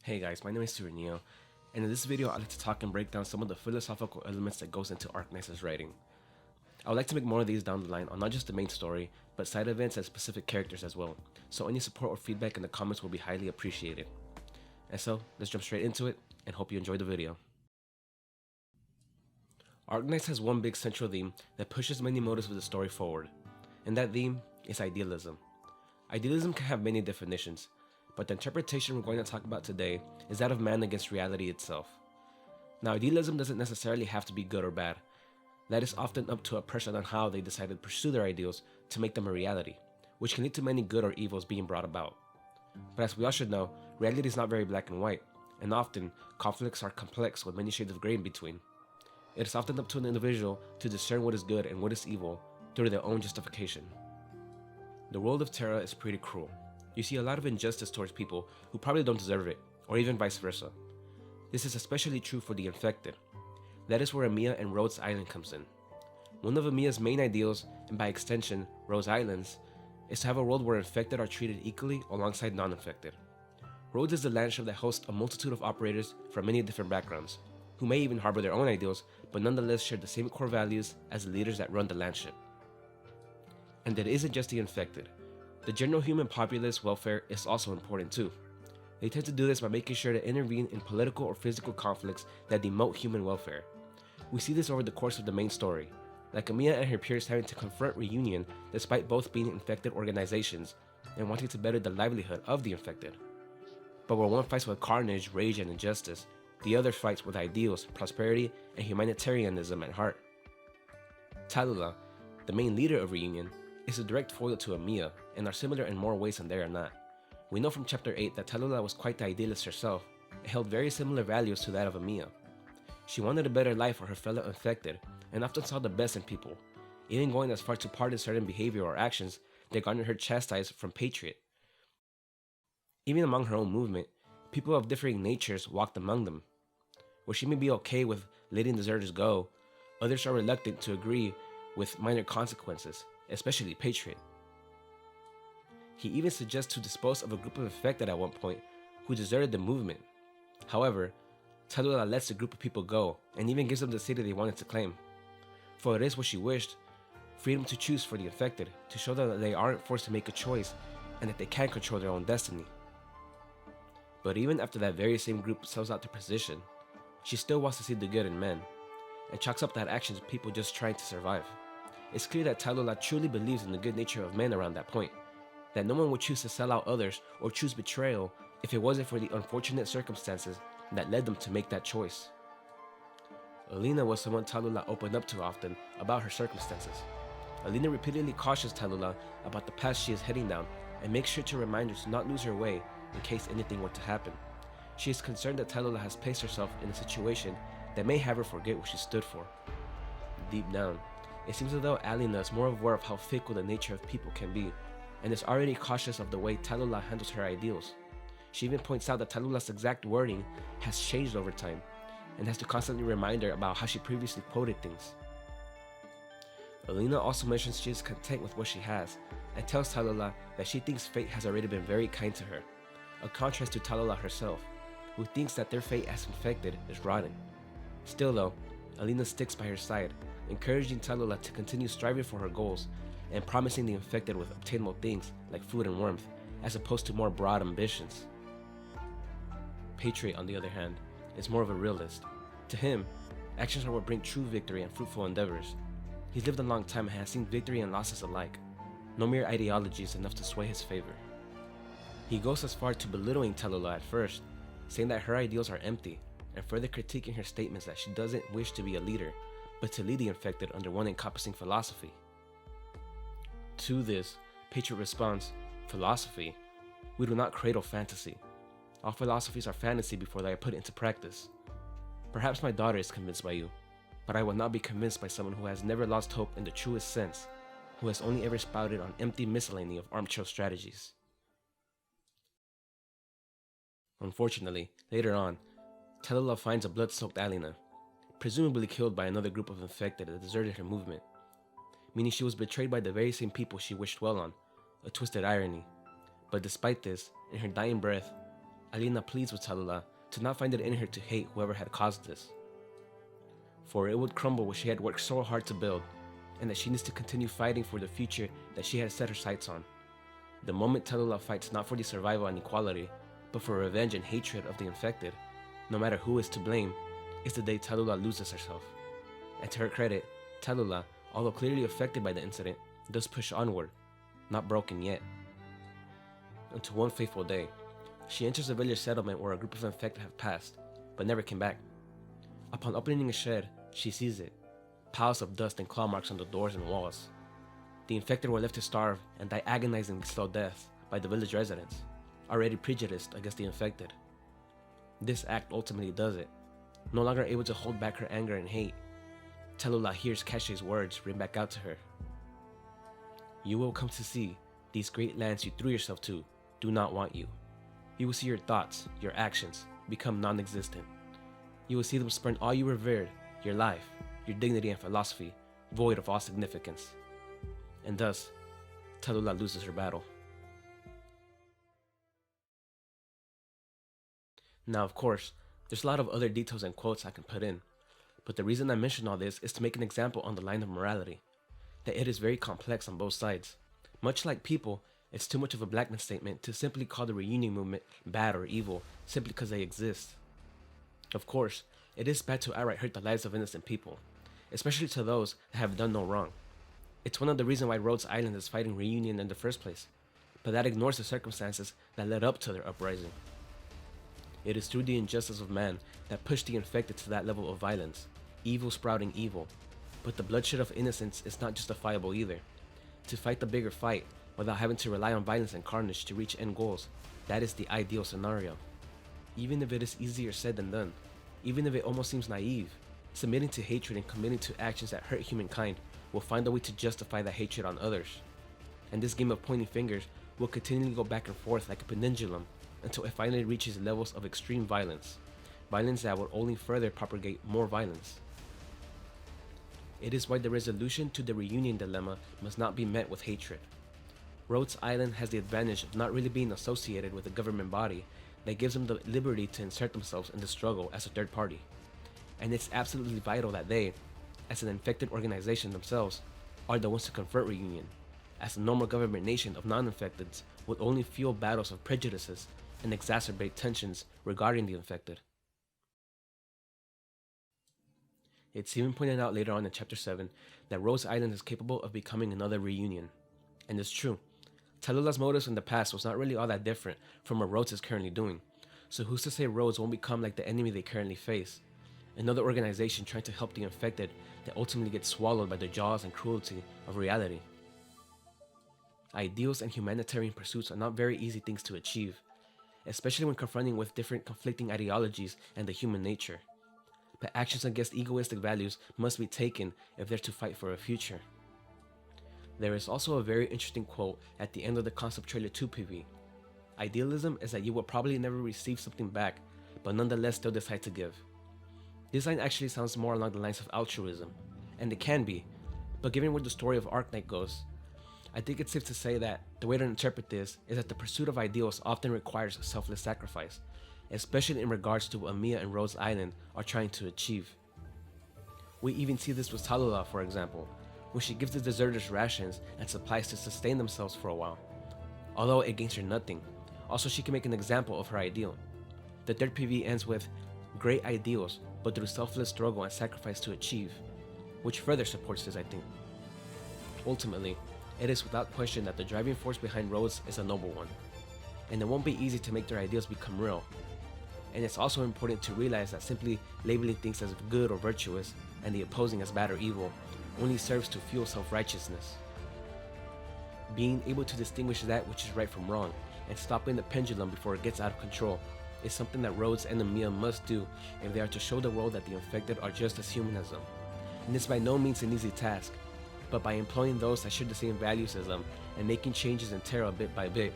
Hey guys, my name is Surenio, and in this video I'd like to talk and break down some of the philosophical elements that goes into Arknights' writing. I would like to make more of these down the line on not just the main story, but side events and specific characters as well, so any support or feedback in the comments will be highly appreciated. And so, let's jump straight into it, and hope you enjoy the video. Arknights has one big central theme that pushes many motives of the story forward, and that theme is idealism. Idealism can have many definitions, but the interpretation we're going to talk about today is that of man against reality itself. Now, idealism doesn't necessarily have to be good or bad. That is often up to a person on how they decide to pursue their ideals to make them a reality, which can lead to many good or evils being brought about. But as we all should know, reality is not very black and white, and often conflicts are complex with many shades of gray in between. It is often up to an individual to discern what is good and what is evil through their own justification. The world of Terra is pretty cruel. You see a lot of injustice towards people who probably don't deserve it, or even vice versa. This is especially true for the infected. That is where Emilia and Rhodes Island comes in. One of Emilia's main ideals, and by extension, Rhodes Island's, is to have a world where infected are treated equally alongside non-infected. Rhodes is the landship that hosts a multitude of operators from many different backgrounds, who may even harbor their own ideals, but nonetheless share the same core values as the leaders that run the landship. And it isn't just the infected. The general human populace welfare is also important too. They tend to do this by making sure to intervene in political or physical conflicts that demote human welfare. We see this over the course of the main story, like Emilia and her peers having to confront Reunion despite both being infected organizations and wanting to better the livelihood of the infected. But where one fights with carnage, rage, and injustice, the other fights with ideals, prosperity, and humanitarianism at heart. Tallulah, the main leader of Reunion, is a direct foil to Emilia and are similar in more ways than they are not. We know from chapter 8 that Tallulah was quite the idealist herself and held very similar values to that of Emilia. She wanted a better life for her fellow infected and often saw the best in people, even going as far to pardon certain behavior or actions that garnered her chastised from Patriot. Even among her own movement, people of differing natures walked among them. Where she may be okay with letting deserters go, others are reluctant to agree with minor consequences, especially Patriot. He even suggests to dispose of a group of infected at one point who deserted the movement. However, Tallulah lets the group of people go and even gives them the city they wanted to claim. For it is what she wished, freedom to choose for the infected, to show them that they aren't forced to make a choice and that they can control their own destiny. But even after that very same group sells out their position, she still wants to see the good in men, and chalks up that action to people just trying to survive. It's clear that Tallulah truly believes in the good nature of men around that point, that no one would choose to sell out others or choose betrayal if it wasn't for the unfortunate circumstances that led them to make that choice. Alina was someone Tallulah opened up to often about her circumstances. Alina repeatedly cautions Tallulah about the path she is heading down and makes sure to remind her to not lose her way in case anything were to happen. She is concerned that Tallulah has placed herself in a situation that may have her forget what she stood for. Deep down, it seems as though Alina is more aware of how fickle the nature of people can be, and is already cautious of the way Tallulah handles her ideals. She even points out that Tallulah's exact wording has changed over time, and has to constantly remind her about how she previously quoted things. Alina also mentions she is content with what she has, and tells Tallulah that she thinks fate has already been very kind to her, a contrast to Tallulah herself, who thinks that their fate as infected is rotten. Still though, Alina sticks by her side, encouraging Tallulah to continue striving for her goals and promising the infected with obtainable things like food and warmth, as opposed to more broad ambitions. Patriot, on the other hand, is more of a realist. To him, actions are what bring true victory and fruitful endeavors. He's lived a long time and has seen victory and losses alike. No mere ideology is enough to sway his favor. He goes as far to belittling Tallulah at first, saying that her ideals are empty, and further critiquing her statements that she doesn't wish to be a leader, but to lead the infected under one encompassing philosophy. To this, Patriot responds, "Philosophy? We do not cradle fantasy. All philosophies are fantasy before they are put into practice. Perhaps my daughter is convinced by you, but I will not be convinced by someone who has never lost hope in the truest sense, who has only ever spouted on empty miscellany of armchair strategies." Unfortunately, later on, Tallulah finds a blood-soaked Alina, presumably killed by another group of infected that deserted her movement, meaning she was betrayed by the very same people she wished well on, a twisted irony. But despite this, in her dying breath, Alina pleads with Tallulah to not find it in her to hate whoever had caused this, for it would crumble what she had worked so hard to build, and that she needs to continue fighting for the future that she had set her sights on. The moment Tallulah fights not for the survival and equality, but for revenge and hatred of the infected, no matter who is to blame, is the day Tallulah loses herself. And to her credit, Tallulah, although clearly affected by the incident, does push onward, not broken yet. Until one fateful day, she enters a village settlement where a group of infected have passed, but never came back. Upon opening a shed, she sees it, piles of dust and claw marks on the doors and walls. The infected were left to starve and die agonizing slow deaths by the village residents, already prejudiced against the infected. This act ultimately does it. No longer able to hold back her anger and hate, Tallulah hears Cashay's words ring back out to her. You will come to see these great lands you threw yourself to do not want you. You will see your thoughts, your actions, become non-existent. You will see them spurn all you revered, your life, your dignity and philosophy, void of all significance. And thus, Tallulah loses her battle. Now, of course, there's a lot of other details and quotes I can put in, but the reason I mention all this is to make an example on the line of morality, that it is very complex on both sides. Much like people, it's too much of a blackness statement to simply call the reunion movement bad or evil simply because they exist. Of course, it is bad to outright hurt the lives of innocent people, especially to those that have done no wrong. It's one of the reasons why Rhodes Island is fighting reunion in the first place, but that ignores the circumstances that led up to their uprising. It is through the injustice of man that pushed the infected to that level of violence, evil sprouting evil, but the bloodshed of innocence is not justifiable either. To fight the bigger fight without having to rely on violence and carnage to reach end goals, that is the ideal scenario. Even if it is easier said than done, even if it almost seems naive, submitting to hatred and committing to actions that hurt humankind will find a way to justify that hatred on others. And this game of pointing fingers will continually go back and forth like a pendulum until it finally reaches levels of extreme violence, violence that will only further propagate more violence. It is why the resolution to the reunion dilemma must not be met with hatred. Rhodes Island has the advantage of not really being associated with a government body that gives them the liberty to insert themselves in the struggle as a third party. And it's absolutely vital that they, as an infected organization themselves, are the ones to convert reunion, as a normal government nation of non-infecteds would only fuel battles of prejudices and exacerbate tensions regarding the infected. It's even pointed out later on in Chapter 7 that Rhodes Island is capable of becoming another reunion. And it's true. Tallulah's motives in the past was not really all that different from what Rhodes is currently doing, so who's to say Rhodes won't become like the enemy they currently face? Another organization trying to help the infected that ultimately gets swallowed by the jaws and cruelty of reality. Ideals and humanitarian pursuits are not very easy things to achieve, especially when confronting with different conflicting ideologies and the human nature. But actions against egoistic values must be taken if they're to fight for a future. There is also a very interesting quote at the end of the Concept Trailer 2 PV. Idealism is that you will probably never receive something back, but nonetheless still decide to give. This line actually sounds more along the lines of altruism, and it can be, but given where the story of Arknight goes, I think it's safe to say that the way to interpret this is that the pursuit of ideals often requires selfless sacrifice, especially in regards to what Mia and Rhodes Island are trying to achieve. We even see this with Tallulah, for example, when she gives the deserters rations and supplies to sustain themselves for a while. Although it gains her nothing, also she can make an example of her ideal. The third PV ends with great ideals, but through selfless struggle and sacrifice to achieve, which further supports this, I think. Ultimately, it is without question that the driving force behind Rhodes is a noble one, and it won't be easy to make their ideals become real. And it's also important to realize that simply labeling things as good or virtuous and the opposing as bad or evil only serves to fuel self-righteousness. Being able to distinguish that which is right from wrong and stopping the pendulum before it gets out of control is something that Rhodes and Mia must do if they are to show the world that the infected are just as human as them. And it's by no means an easy task, but by employing those that share the same values as them and making changes in Terra bit by bit,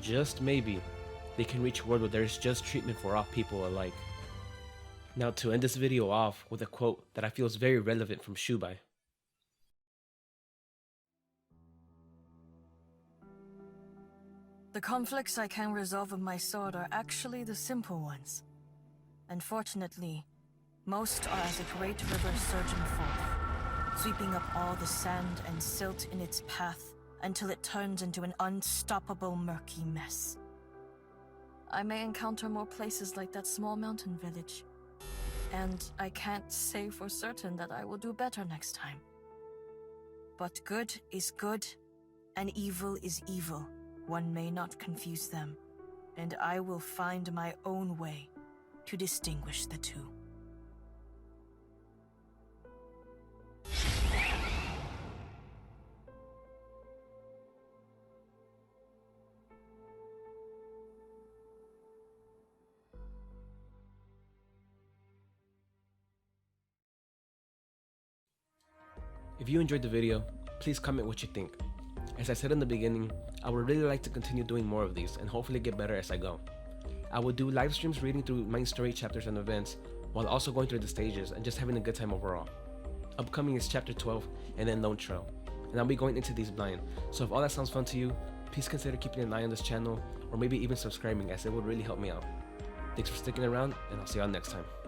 just maybe, they can reach a world where there is just treatment for all people alike. Now to end this video off with a quote that I feel is very relevant from Shubai. The conflicts I can resolve with my sword are actually the simple ones. Unfortunately, most are as a great river surging forth, sweeping up all the sand and silt in its path until it turns into an unstoppable murky mess. I may encounter more places like that small mountain village, and I can't say for certain that I will do better next time. But good is good, and evil is evil. One may not confuse them, and I will find my own way to distinguish the two. If you enjoyed the video, please comment what you think. As I said in the beginning, I would really like to continue doing more of these and hopefully get better as I go. I will do live streams reading through main story chapters and events while also going through the stages and just having a good time overall. Upcoming is chapter 12 and then Lone Trail, and I'll be going into these blind, so if all that sounds fun to you, please consider keeping an eye on this channel or maybe even subscribing, as it would really help me out. Thanks for sticking around, and I'll see y'all next time.